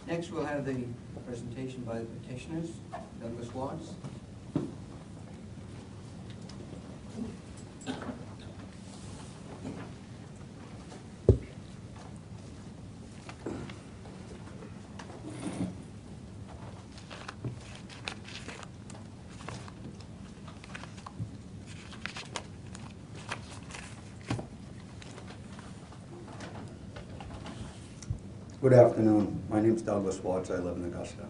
Next, we'll have the presentation by the petitioners. Douglas Watts. Good afternoon. My name is Douglas Watts. I live in Augusta.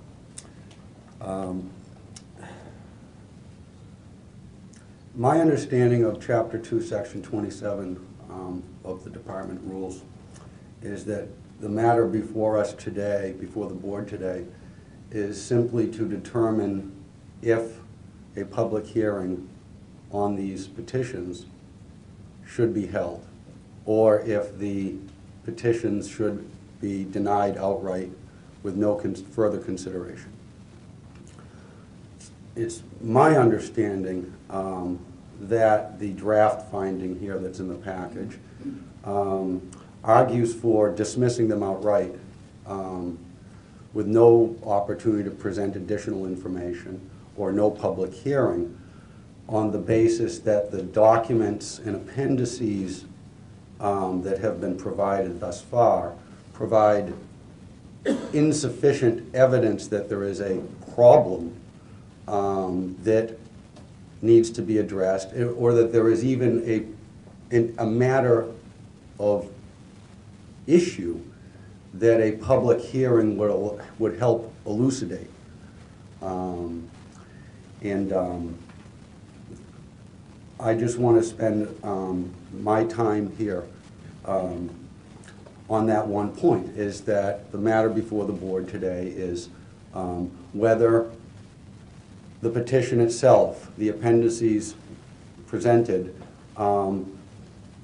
My understanding of Chapter 2, Section 27 of the Department Rules is that the matter before us today, before the board today, is simply to determine if a public hearing on these petitions should be held, or if the petitions should be denied outright with no further consideration. It's my understanding that the draft finding here that's in the package argues for dismissing them outright with no opportunity to present additional information or no public hearing, on the basis that the documents and appendices that have been provided thus far provide insufficient evidence that there is a problem that needs to be addressed, or that there is even a matter of issue that a public hearing would help elucidate. I just want to spend my time here on that one point, is that the matter before the board today is whether the petition itself, the appendices presented,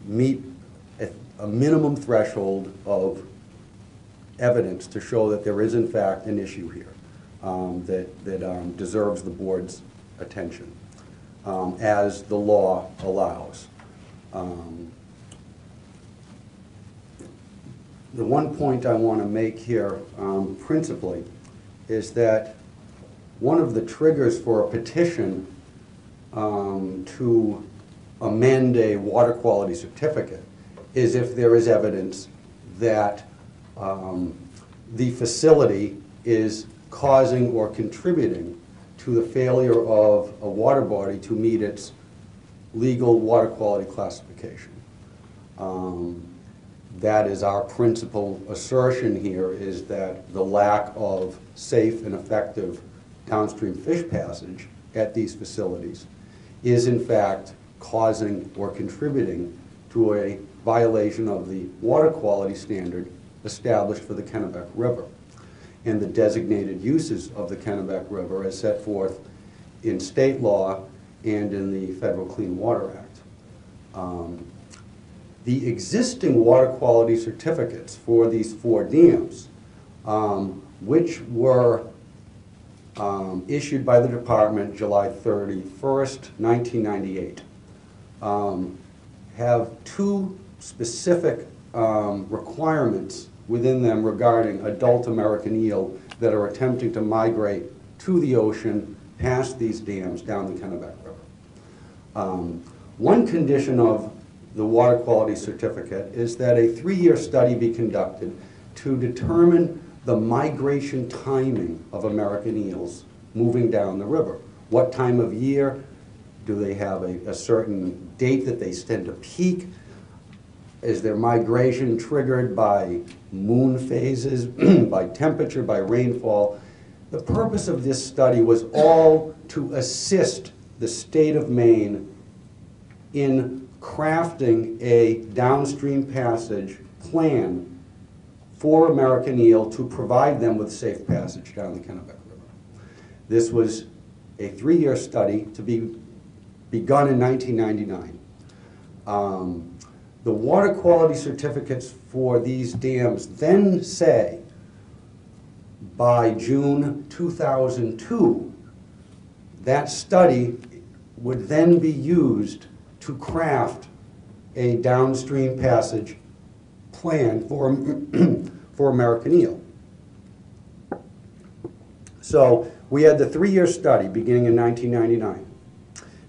meet a minimum threshold of evidence to show that there is in fact an issue here that deserves the board's attention, as the law allows. The one point I want to make here principally is that one of the triggers for a petition to amend a water quality certificate is if there is evidence that the facility is causing or contributing to the failure of a water body to meet its legal water quality classification. That is our principal assertion here, is that the lack of safe and effective downstream fish passage at these facilities is in fact causing or contributing to a violation of the water quality standard established for the Kennebec River and the designated uses of the Kennebec River as set forth in state law and in the Federal Clean Water Act. The existing water quality certificates for these 4 dams, which were issued by the department July 31st, 1998, have 2 specific requirements within them regarding adult American eel that are attempting to migrate to the ocean past these dams down the Kennebec River. One condition of the water quality certificate is that a 3-year study be conducted to determine the migration timing of American eels moving down the river. What time of year? Do they have a certain date that they tend to peak? Is their migration triggered by moon phases, by temperature, by rainfall? The purpose of this study was all to assist the state of Maine in crafting a downstream passage plan for American eel to provide them with safe passage down the Kennebec River. This was a 3-year study to be begun in 1999. The water quality certificates for these dams then say by June 2002, that study would then be used to craft a downstream passage plan for American eel. So we had the 3-year study beginning in 1999,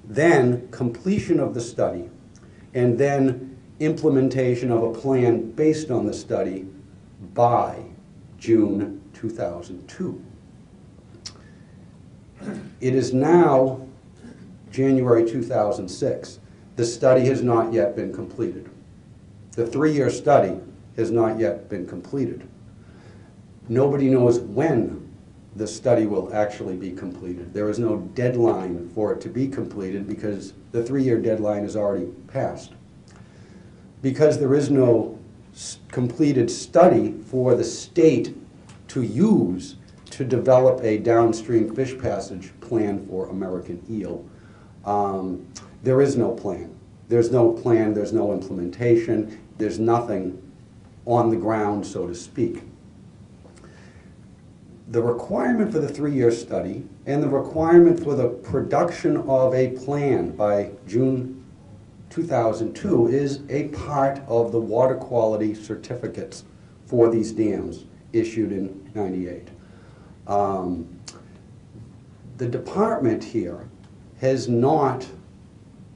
then completion of the study, and then implementation of a plan based on the study by June 2002. It is now January 2006. The study has not yet been completed. The 3-year study has not yet been completed. Nobody knows when the study will actually be completed. There is no deadline for it to be completed because the 3-year deadline is already passed. Because there is no completed study for the state to use to develop a downstream fish passage plan for American eel, there is no plan. There's no plan, there's no implementation, there's nothing on the ground, so to speak. The requirement for the 3-year study and the requirement for the production of a plan by June 2002 is a part of the water quality certificates for these dams issued in '98. The department here has not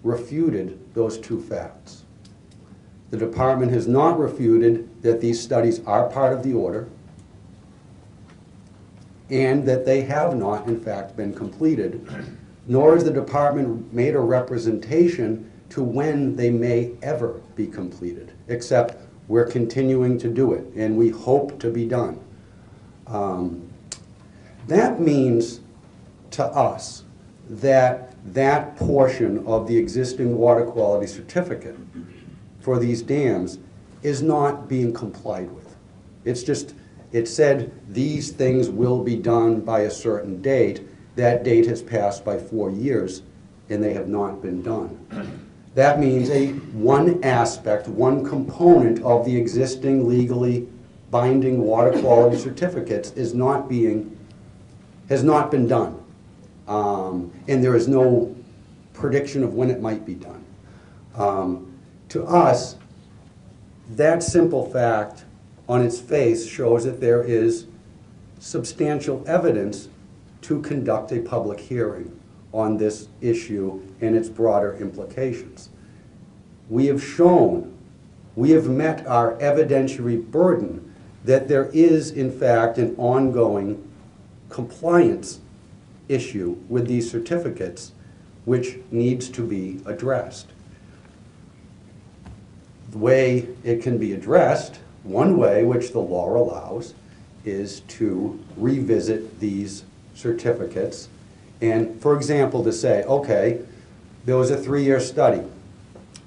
refuted those two facts. The department has not refuted that these studies are part of the order and that they have not, in fact, been completed, nor has the department made a representation to when they may ever be completed, except we're continuing to do it, and we hope to be done. That means to us that that portion of the existing water quality certificate for these dams is not being complied with. It's just, it said these things will be done by a certain date. That date has passed by 4 years, and they have not been done. That means one aspect, one component of the existing legally binding water quality certificates has not been done. And there is no prediction of when it might be done. To us, that simple fact on its face shows that there is substantial evidence to conduct a public hearing on this issue and its broader implications. We have shown, we have met our evidentiary burden that there is, in fact, an ongoing compliance issue with these certificates which needs to be addressed. The way it can be addressed, one way which the law allows, is to revisit these certificates and, for example, to say, okay, there was a 3-year study.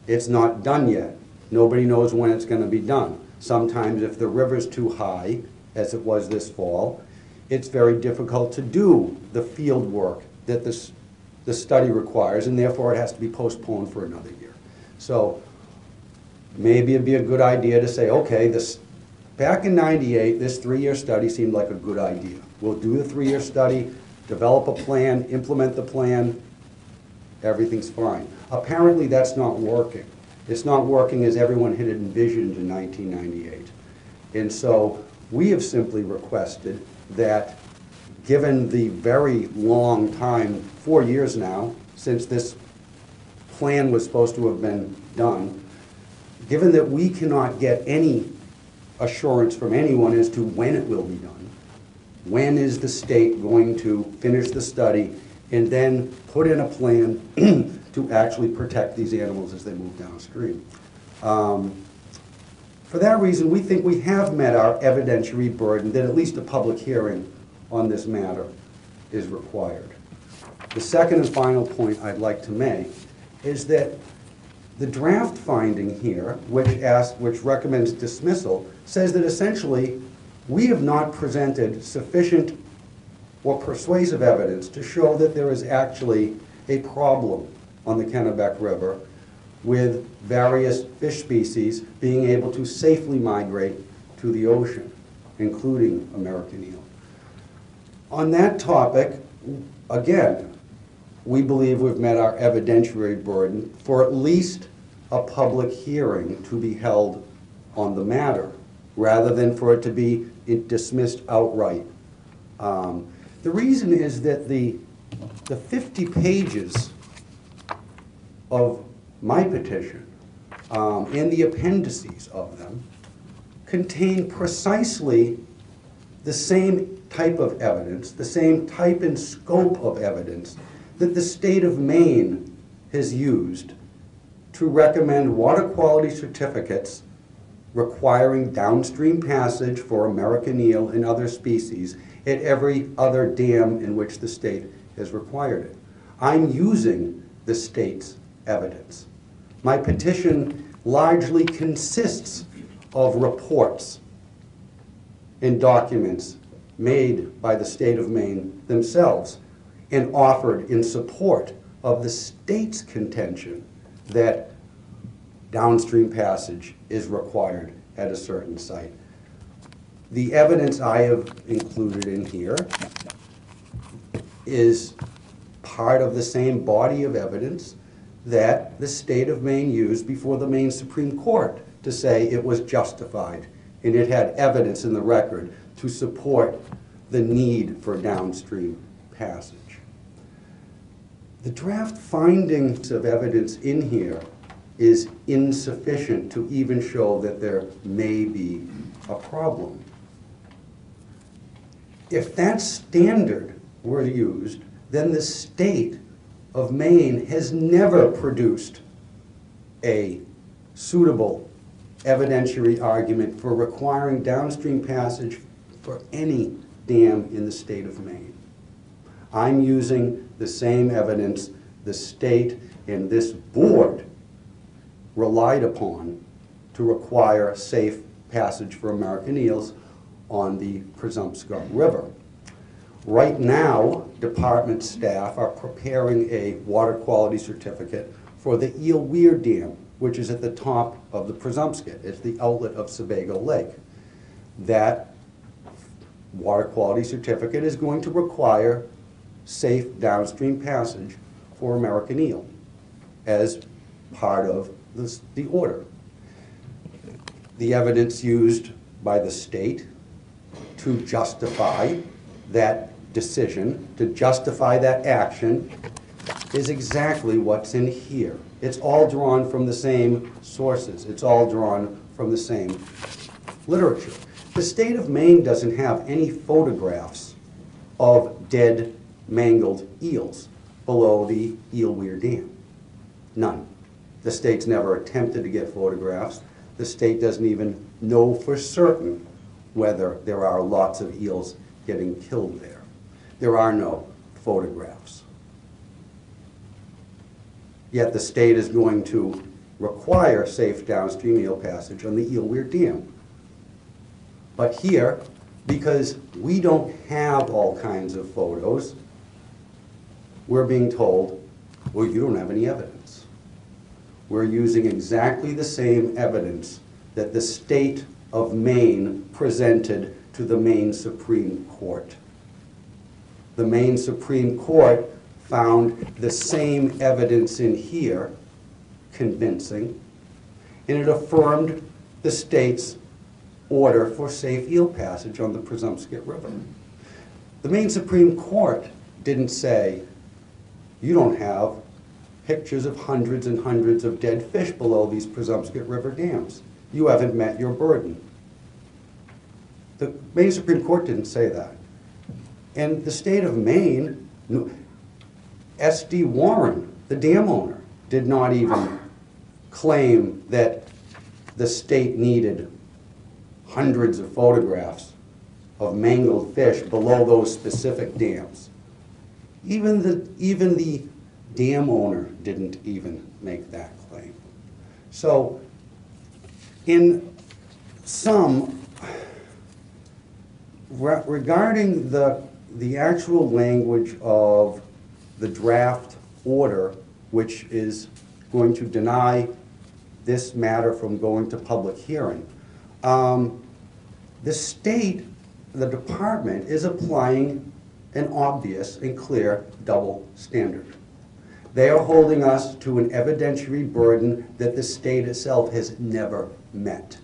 It's not done yet. Nobody knows when it's going to be done. Sometimes if the river's too high, as it was this fall, it's very difficult to do the field work that the study requires, and therefore it has to be postponed for another year. So maybe it'd be a good idea to say, okay, back in '98, this 3-year study seemed like a good idea. We'll do the 3-year study, develop a plan, implement the plan, everything's fine. Apparently that's not working. It's not working as everyone had envisioned in 1998. And so we have simply requested that, given the very long time, 4 years now, since this plan was supposed to have been done, given that we cannot get any assurance from anyone as to when it will be done, when is the state going to finish the study and then put in a plan to actually protect these animals as they move downstream. For that reason, we think we have met our evidentiary burden that at least a public hearing on this matter is required. The second and final point I'd like to make is that the draft finding here, which recommends dismissal, says that essentially we have not presented sufficient or persuasive evidence to show that there is actually a problem on the Kennebec River with various fish species being able to safely migrate to the ocean, including American eel. On that topic, again, we believe we've met our evidentiary burden for at least a public hearing to be held on the matter, rather than for it to be dismissed outright. The reason is that the 50 pages of my petition and the appendices of them contain precisely the same type of evidence, the same type and scope of evidence that the state of Maine has used to recommend water quality certificates requiring downstream passage for American eel and other species at every other dam in which the state has required it. I'm using the state's evidence. My petition largely consists of reports and documents made by the state of Maine themselves and offered in support of the state's contention that downstream passage is required at a certain site. The evidence I have included in here is part of the same body of evidence that the state of Maine used before the Maine Supreme Court to say it was justified, and it had evidence in the record to support the need for downstream passage. The draft findings of evidence in here is insufficient to even show that there may be a problem. If that standard were used, then the state of Maine has never produced a suitable evidentiary argument for requiring downstream passage for any dam in the state of Maine. I'm using the same evidence the state and this board relied upon to require safe passage for American eels on the Presumpscot River. Right now, department staff are preparing a water quality certificate for the Eel Weir Dam, which is at the top of the Presumpscot. It's the outlet of Sebago Lake. That water quality certificate is going to require safe downstream passage for American eel as part of the order. The evidence used by the state to justify that decision, to justify that action, is exactly what's in here. It's all drawn from the same sources. It's all drawn from the same literature. The state of Maine doesn't have any photographs of dead, mangled eels below the Eel Weir Dam. None. The state's never attempted to get photographs. The state doesn't even know for certain whether there are lots of eels getting killed there. There are no photographs. Yet the state is going to require safe downstream eel passage on the Eel Weir Dam. But here, because we don't have all kinds of photos, we're being told, well, you don't have any evidence. We're using exactly the same evidence that the state of Maine presented to the Maine Supreme Court. The Maine Supreme Court found the same evidence in here convincing, and it affirmed the state's order for safe eel passage on the Presumpscot River. The Maine Supreme Court didn't say, you don't have pictures of hundreds and hundreds of dead fish below these Presumpscot River dams. You haven't met your burden. The Maine Supreme Court didn't say that. And the state of Maine, S.D. Warren, the dam owner, did not even claim that the state needed hundreds of photographs of mangled fish below those specific dams. Even the dam owner didn't even make that claim. So, in sum, regarding the actual language of the draft order, which is going to deny this matter from going to public hearing, the state, the department, is applying an obvious and clear double standard. They are holding us to an evidentiary burden that the state itself has never met.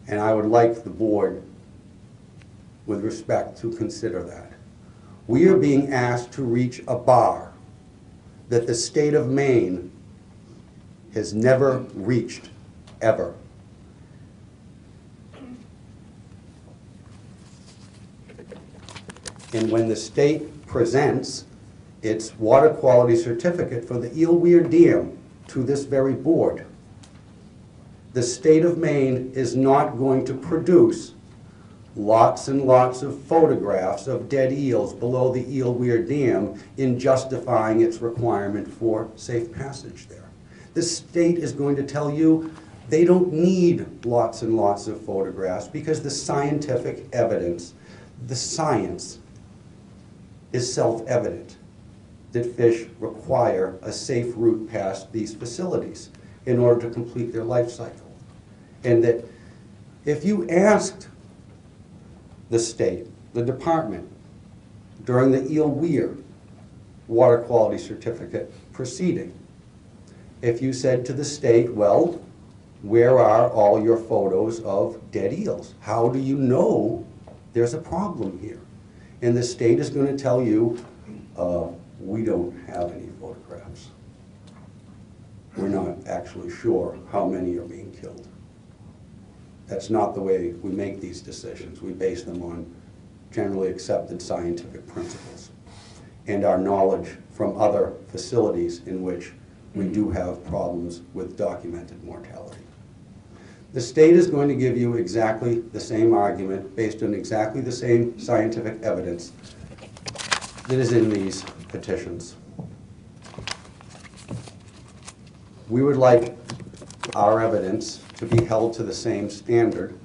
And I would like the board, with respect, to consider that. We are being asked to reach a bar that the state of Maine has never reached, ever. And when the state presents its water quality certificate for the Eel Weir Dam to this very board, the state of Maine is not going to produce lots and lots of photographs of dead eels below the Eel Weir Dam in justifying its requirement for safe passage there. The state is going to tell you they don't need lots and lots of photographs because the scientific evidence, the science, is self-evident that fish require a safe route past these facilities in order to complete their life cycle. And that if you asked the state, the department, during the Eel Weir water quality certificate proceeding, if you said to the state, well, where are all your photos of dead eels? How do you know there's a problem here? And the state is going to tell you, we don't have any photographs. We're not actually sure how many are being killed. That's not the way we make these decisions. We base them on generally accepted scientific principles and our knowledge from other facilities in which we do have problems with documented mortality. The state is going to give you exactly the same argument based on exactly the same scientific evidence that is in these petitions. We would like our evidence to be held to the same standard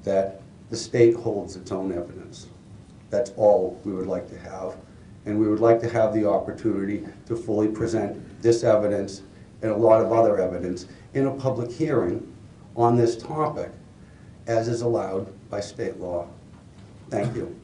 that the state holds its own evidence. That's all we would like to have. And we would like to have the opportunity to fully present this evidence and a lot of other evidence in a public hearing on this topic, as is allowed by state law. Thank you.